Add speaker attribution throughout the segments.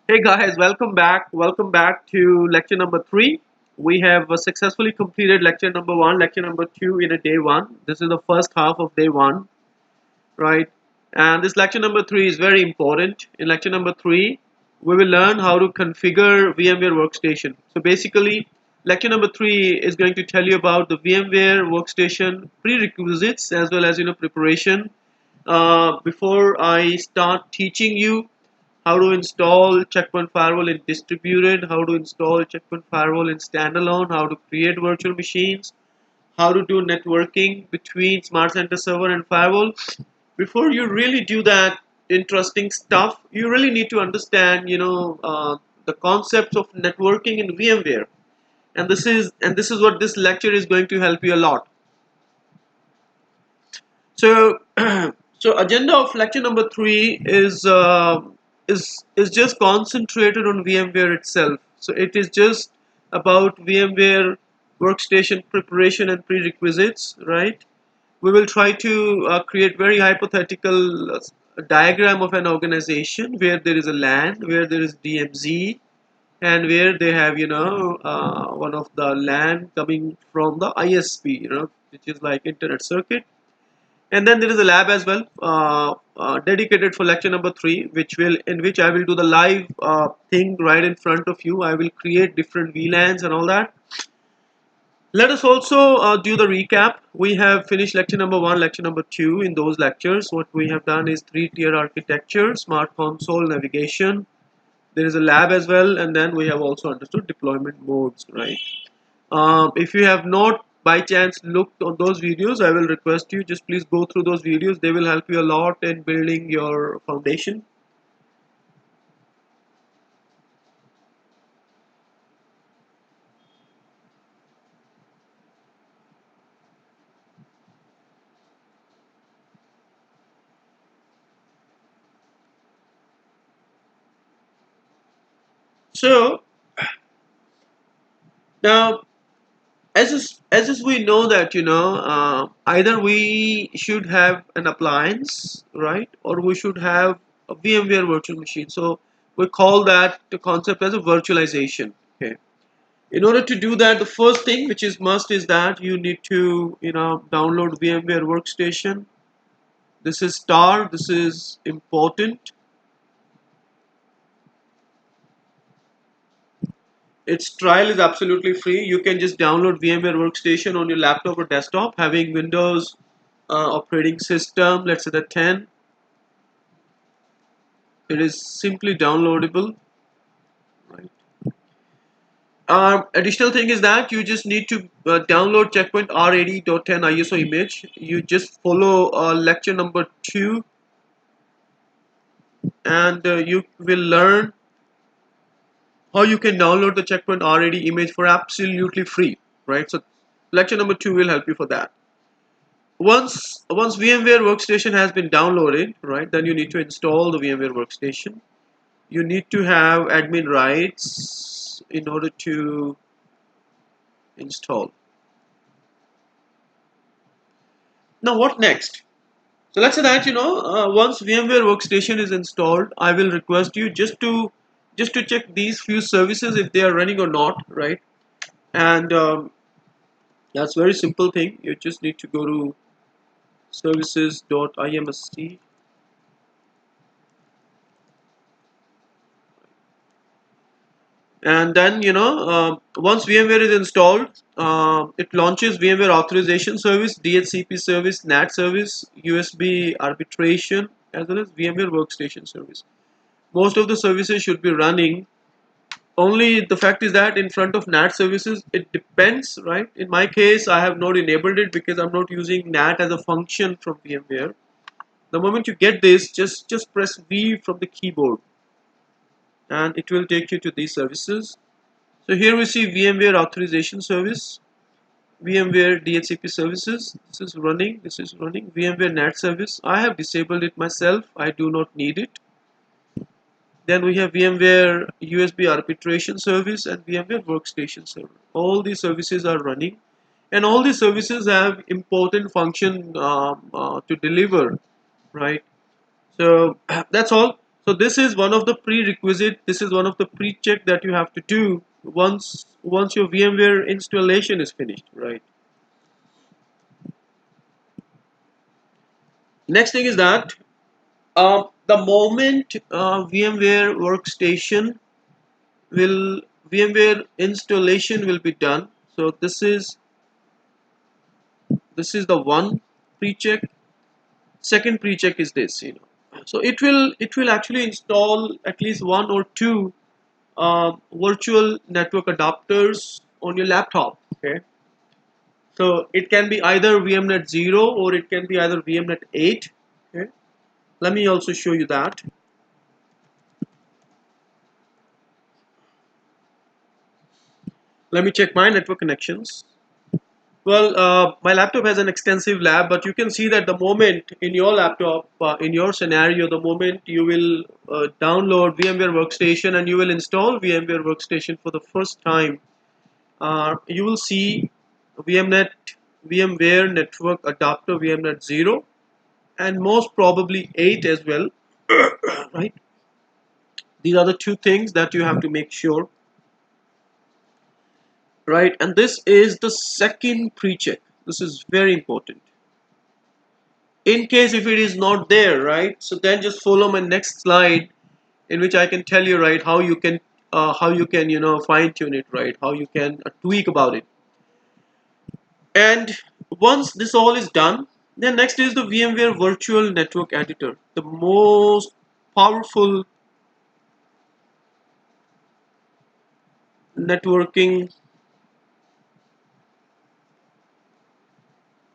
Speaker 1: Hey guys, welcome back. Welcome back to lecture number 3. We have successfully completed lecture number 1, lecture number 2 in a day 1. This is the first half of day 1, right? And this lecture number 3 is very important. In lecture number 3, we will learn how to configure VMware Workstation. So basically, lecture number 3 is going to tell you about the VMware Workstation prerequisites as well as preparation. Before I start teaching you how to install Checkpoint Firewall in distributed, how to install Checkpoint Firewall in standalone, how to create virtual machines, how to do networking between Smart Center Server and Firewall. Before you really do that interesting stuff, you really need to understand, the concepts of networking in VMware. And this is what this lecture is going to help you a lot. So, so agenda of lecture number 3 is just concentrated on VMware itself. So it is just about VMware workstation preparation and prerequisites, right? We will try to create very hypothetical diagram of an organization where there is a LAN, where there is DMZ, and where they have one of the LAN coming from the ISP, which is like internet circuit, and then there is a lab as well, dedicated for lecture number 3, in which I will do the live thing right in front of you. I will create different VLANs and all that. Let us also do the recap. We have finished lecture number 1, lecture number 2. In those lectures, what we have done is 3-tier architecture, smart console, navigation. There is a lab as well, and then we have also understood deployment modes, right? If you have not by chance looked on those videos, I will request you just please go through those videos. They will help you a lot in building your foundation. So now, as we know that either we should have an appliance, right, or we should have a VMware virtual machine. So we call that the concept as a virtualization. Okay. In order to do that, the first thing which is must is that you need to download VMware Workstation. This is star. This is important. Its trial is absolutely free. You can just download VMware Workstation on your laptop or desktop having Windows operating system, let's say the 10. It is simply downloadable, right? Additional thing is that you just need to download Checkpoint R80.10 ISO image. You just follow lecture number 2, and you will learn how you can download the Checkpoint R80 image for absolutely free, right? So lecture number 2 will help you for that. Once VMware Workstation has been downloaded, right, then you need to install the VMware Workstation. You need to have admin rights in order to install. Now what next? So let's say that once VMware Workstation is installed, I will request you just to check these few services if they are running or not, right? And that's a very simple thing. You just need to go to services.imsc. And then once VMware is installed, it launches VMware authorization service, DHCP service, NAT service, USB arbitration, as well as VMware workstation service. Most of the services should be running. Only the fact is that in front of NAT services, it depends, right? In my case, I have not enabled it because I'm not using NAT as a function from VMware. The moment you get this, just press V from the keyboard, and it will take you to these services. So here we see VMware authorization service, VMware DHCP services. This is running. VMware NAT service. I have disabled it myself. I do not need it. Then we have VMware USB arbitration service and VMware workstation server. All these services are running, and all these services have important function to deliver, right? So that's all. So this is one of the prerequisite, this is one of the pre-check that you have to do once your VMware installation is finished, right? Next thing is that the moment VMware workstation will VMware installation will be done. So this is the one pre-check. Second pre-check is this, so it will actually install at least one or two virtual network adapters on your laptop. Okay, so it can be either VMnet 0 or it can be either VMnet 8. Okay, let me also show you that. Let me check my network connections. Well, my laptop has an extensive lab, but you can see that the moment in your laptop, in your scenario, the moment you will download VMware Workstation and you will install VMware Workstation for the first time, you will see VMnet, VMware Network Adapter VMnet 0, and most probably 8 as well, right? These are the two things that you have to make sure, right? And this is the second pre-check. This is very important. In case if it is not there, right, so then just follow my next slide in which I can tell you, right, how you can fine tune it, right, how you can tweak about it. And once this all is done, then next is the VMware Virtual Network Editor, the most powerful networking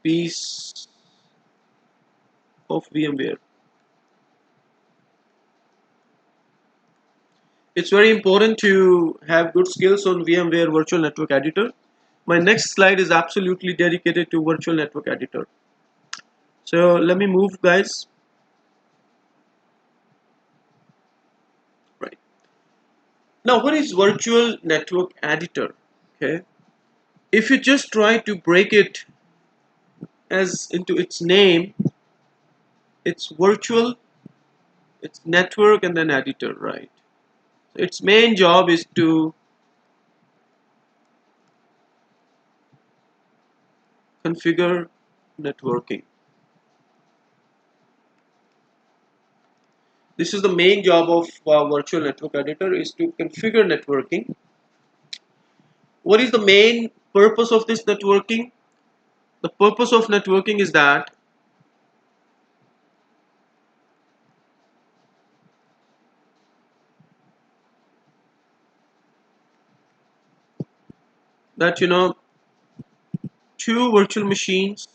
Speaker 1: piece of VMware. It's very important to have good skills on VMware Virtual Network Editor. My next slide is absolutely dedicated to Virtual Network Editor. So let me move, guys. Right. Now, what is Virtual Network Editor? Okay. If you just try to break it as into its name, it's virtual, it's network, and then editor, right? So its main job is to configure networking. This is the main job of Virtual Network Editor, is to configure networking. What is the main purpose of this networking? The purpose of networking is that two virtual machines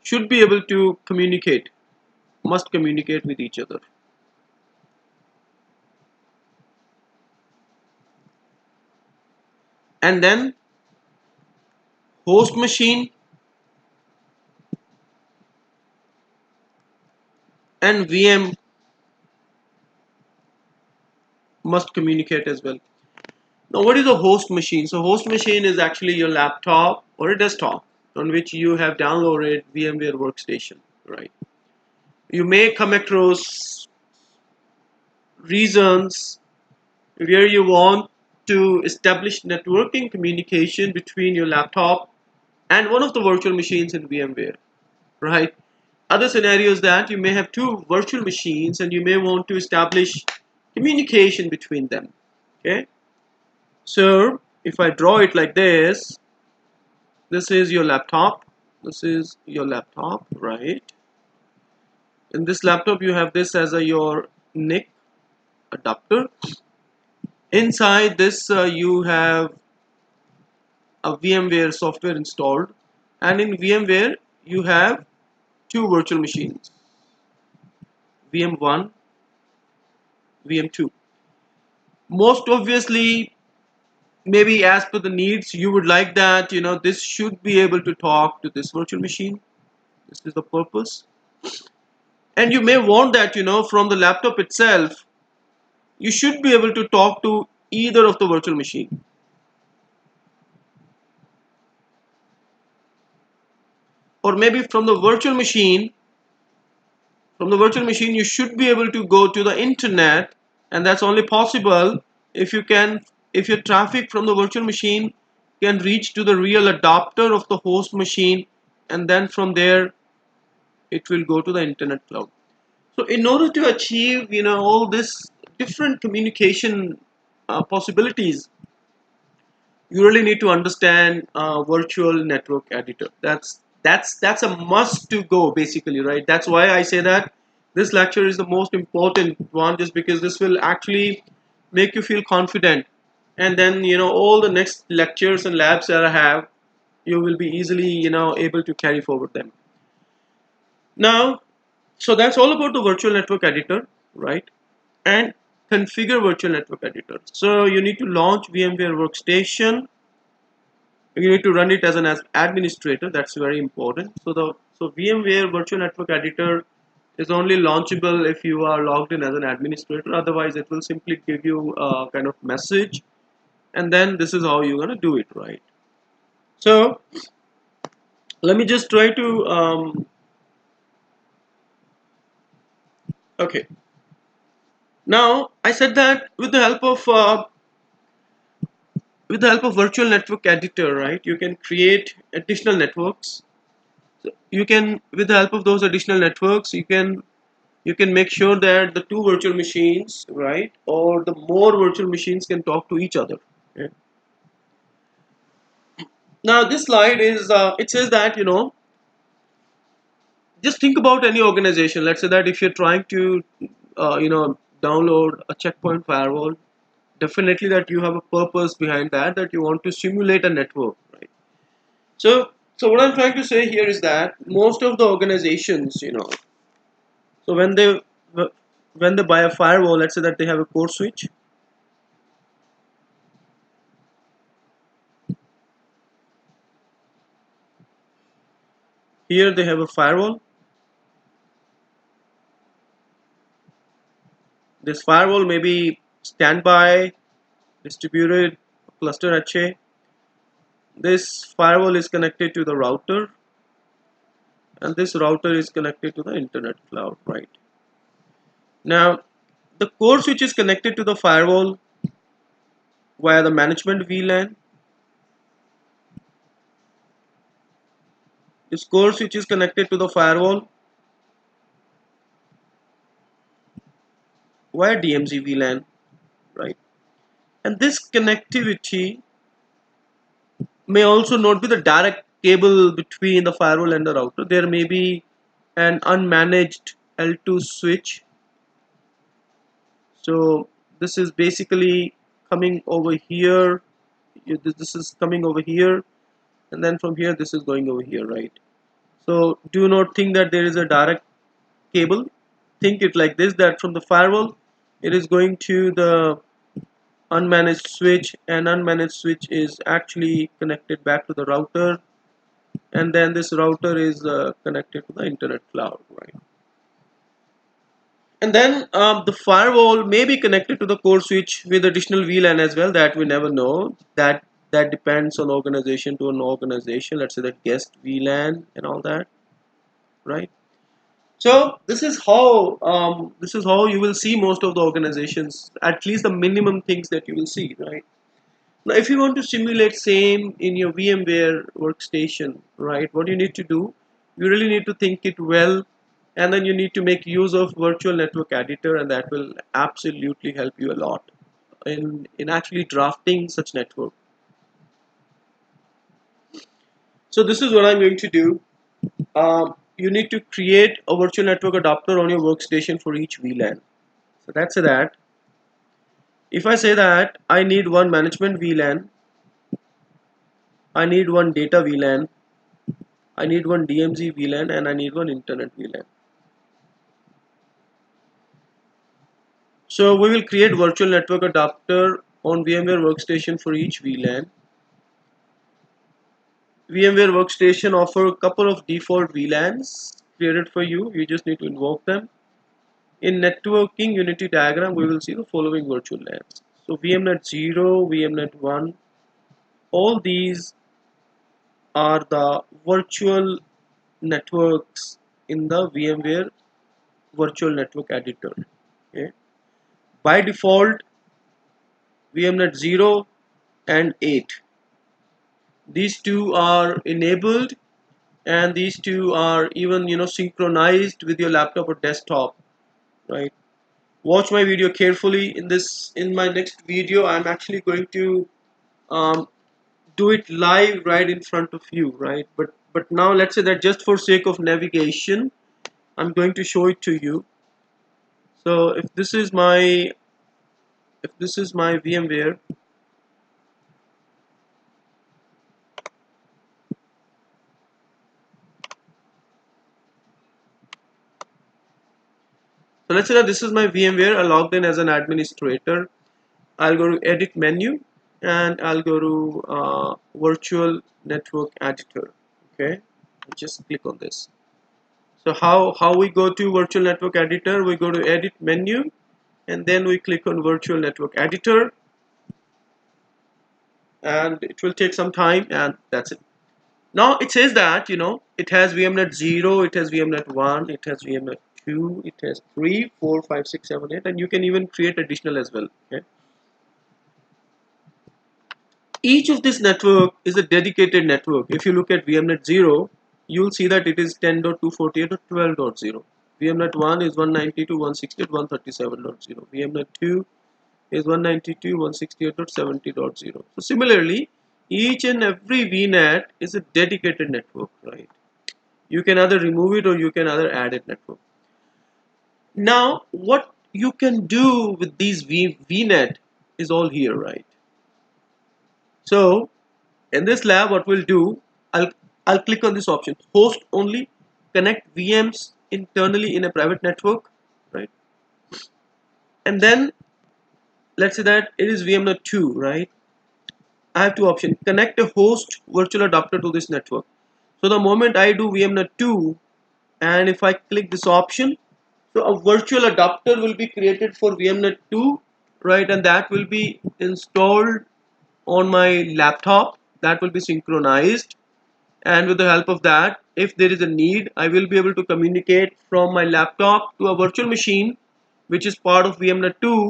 Speaker 1: should be able to communicate, must communicate with each other. And then host machine and VM must communicate as well. Now, what is a host machine? So host machine is actually your laptop or a desktop on which you have downloaded VMware Workstation, right? You may come across reasons where you want to establish networking communication between your laptop and one of the virtual machines in VMware, right? Other scenarios that you may have two virtual machines and you may want to establish communication between them. Okay, so if I draw it like this is your laptop, this is your laptop, right? In this laptop you have this as your NIC adapter. Inside this you have a VMware software installed, and in VMware you have two virtual machines, VM1, VM2. Most obviously, maybe as per the needs, you would like that this should be able to talk to this virtual machine. This is the purpose. And you may want that from the laptop itself, you should be able to talk to either of the virtual machine. Or maybe from the virtual machine From the virtual machine, you should be able to go to the internet, and that's only possible if you can, if your traffic from the virtual machine can reach to the real adapter of the host machine, and then from there it will go to the internet cloud. So in order to achieve, all this different communication possibilities, you really need to understand virtual network editor. That's a must to go, basically, right? That's why I say that this lecture is the most important one, just because this will actually make you feel confident, and then all the next lectures and labs that I have, you will be easily able to carry forward them. Now, so that's all about the virtual network editor, right? And configure virtual network editor. So you need to launch VMware Workstation. You need to run it as an administrator. That's very important. So VMware Virtual Network Editor is only launchable if you are logged in as an administrator. Otherwise, it will simply give you a kind of message, and then this is how you're gonna do it, right? So let me just try to okay. Now I said that with the help of virtual network editor, right, you can create additional networks. So you can, with the help of those additional networks, you can make sure that the two virtual machines, right, or the more virtual machines can talk to each other. Okay? Now this slide is it says that just think about any organization. Let's say that if you're trying to download a checkpoint firewall, definitely that you have a purpose behind that, that you want to simulate a network, right? So what I'm trying to say here is that most of the organizations, so when they buy a firewall, let's say that they have a core switch. Here they have a firewall. This firewall may be standby, distributed, cluster HA. This firewall is connected to the router, and this router is connected to the internet cloud, right? Now, the core switch is connected to the firewall via the management VLAN. This core switch is connected to the firewall via DMZ VLAN, right? And this connectivity may also not be the direct cable between the firewall and the router. There may be an unmanaged L2 switch. So this is basically coming over here. This is coming over here, and then from here this is going over here, right? So do not think that there is a direct cable. Think it like this, that from the firewall it is going to the unmanaged switch, and unmanaged switch is actually connected back to the router, and then this router is connected to the internet cloud, right? And then the firewall may be connected to the core switch with additional VLAN as well, that we never know. That depends on organization to an organization. Let's say that guest VLAN and all that, right? So this is how you will see most of the organizations, at least the minimum things that you will see, right? Now, if you want to simulate same in your VMware workstation, right, what you need to do, you really need to think it well, and then you need to make use of virtual network editor, and that will absolutely help you a lot in actually drafting such network. So this is what I'm going to do. You need to create a virtual network adapter on your workstation for each VLAN. So that's that. If I say that I need one management VLAN, I need one data VLAN, I need one DMZ VLAN, and I need one internet VLAN. So we will create virtual network adapter on VMware Workstation for each VLAN. VMware Workstation offer a couple of default VLANs created for you. You just need to invoke them. In networking unity diagram, we will see the following virtual LANs. So VMnet 0, VMnet 1, all these are the virtual networks in the VMware virtual network editor. Okay. By default, VMNet 0 and 8. These two are enabled, and these two are even synchronized with your laptop or desktop, right? Watch my video carefully. In my next video, I'm actually going to um, do it live right in front of you, right? But now let's say that just for sake of navigation, I'm going to show it to you. So if this is my VMware, so let's say that this is my VMware. I logged in as an administrator. I'll go to edit menu, and I'll go to virtual network editor. Okay, just click on this. So how we go to virtual network editor? We go to edit menu, and then we click on virtual network editor, and it will take some time, and that's it. Now it says that it has VMNet 0, it has VMNet 1, it has VMNet 2, it has 3, 4, 5, 6, 7, 8, and you can even create additional as well. Okay. Each of this network is a dedicated network. If you look at VMNet 0, you'll see that it is 10.248.12.0. VMNet 1 is 192.168.137.0. VMNet 2 is 192.168.70.0. So similarly, each and every VNet is a dedicated network, right? You can either remove it or you can either add it network. Now, what you can do with these VNet is all here, right? So in this lab, what we'll do, I'll click on this option, host only, connect VMs internally in a private network, right? And then let's say that it is VMNet 2, right? I have two options, connect a host virtual adapter to this network. So the moment I do VMNet 2, and if I click this option, so a virtual adapter will be created for VMNet 2, right? And that will be installed on my laptop. That will be synchronized, and with the help of that, if there is a need, I will be able to communicate from my laptop to a virtual machine which is part of VMNet 2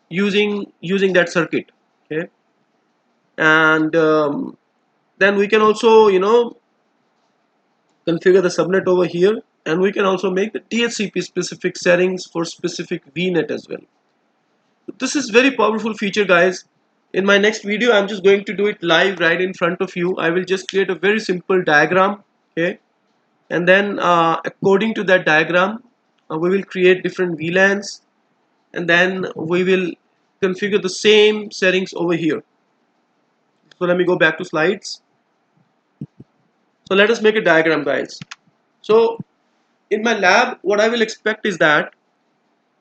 Speaker 1: using that circuit. Okay. And then we can also configure the subnet over here, and we can also make the DHCP specific settings for specific VNet as well. This is very powerful feature, guys. In my next video, I'm just going to do it live right in front of you. I will just create a very simple diagram. Okay. And then according to that diagram, we will create different VLANs, and then we will configure the same settings over here. So let me go back to slides. So let us make a diagram, guys. So in my lab, what I will expect is that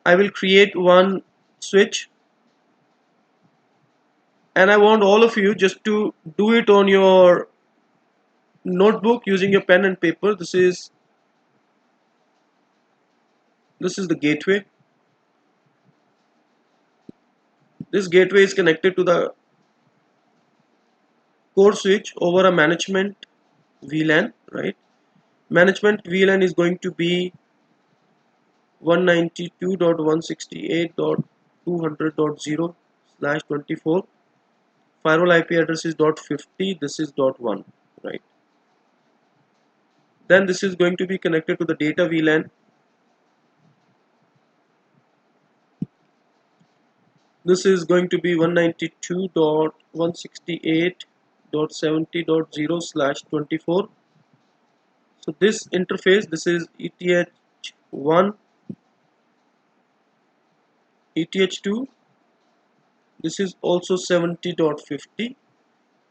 Speaker 1: I will create one switch, and I want all of you just to do it on your notebook using your pen and paper. This is the gateway. This gateway is connected to the core switch over a management VLAN, right? Management VLAN is going to be 192.168.200.0/24. Firewall IP address is .50. This is .1, right? Then this is going to be connected to the data VLAN. This is going to be 192.168.70.0/24. So this interface, this is ETH1, ETH2. This is also 70.50,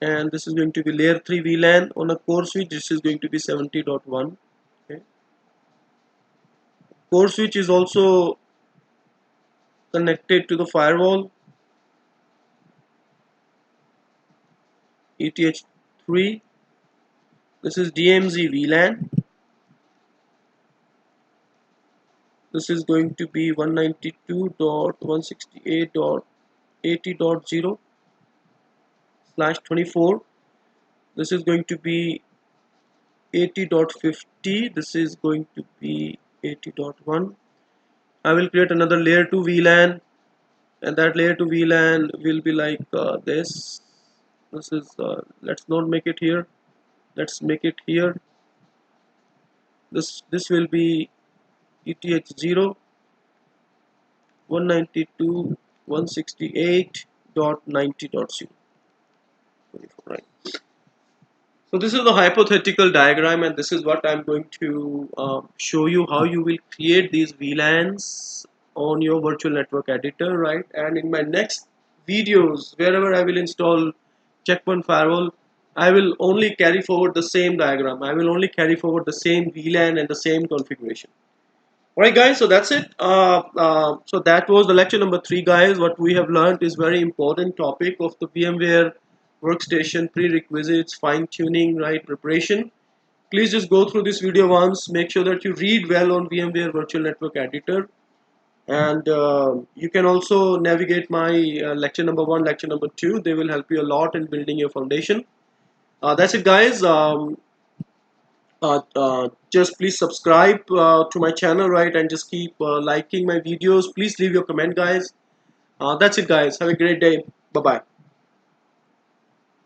Speaker 1: and this is going to be layer 3 VLAN on a core switch. This is going to be 70.1. Okay. Core switch is also connected to the firewall, ETH3. This is DMZ VLAN. This is going to be 192.168.80.0/24. This is going to be 80.50. This is going to be 80.1. I will create another layer 2 VLAN, and that layer 2 VLAN will be like this. This is let's not make it here. Let's make it here. This will be ETH0 192.168.90.0. Right. So this is the hypothetical diagram, and this is what I'm going to show you how you will create these VLANs on your virtual network editor, right? And in my next videos, wherever I will install Checkpoint Firewall, I will only carry forward the same diagram. I will only carry forward the same VLAN and the same configuration. Alright guys, so that's it. So that was the lecture number 3, guys. What we have learned is very important topic of the VMware workstation prerequisites, fine-tuning, right, preparation. Please just go through this video once. Make sure that you read well on VMware Virtual Network Editor. And you can also navigate my lecture number 1, lecture number 2. They will help you a lot in building your foundation. That's it, guys. Just please subscribe to my channel, right, and just keep liking my videos. Please leave your comment, guys. That's it, guys. Have a great day. Bye bye.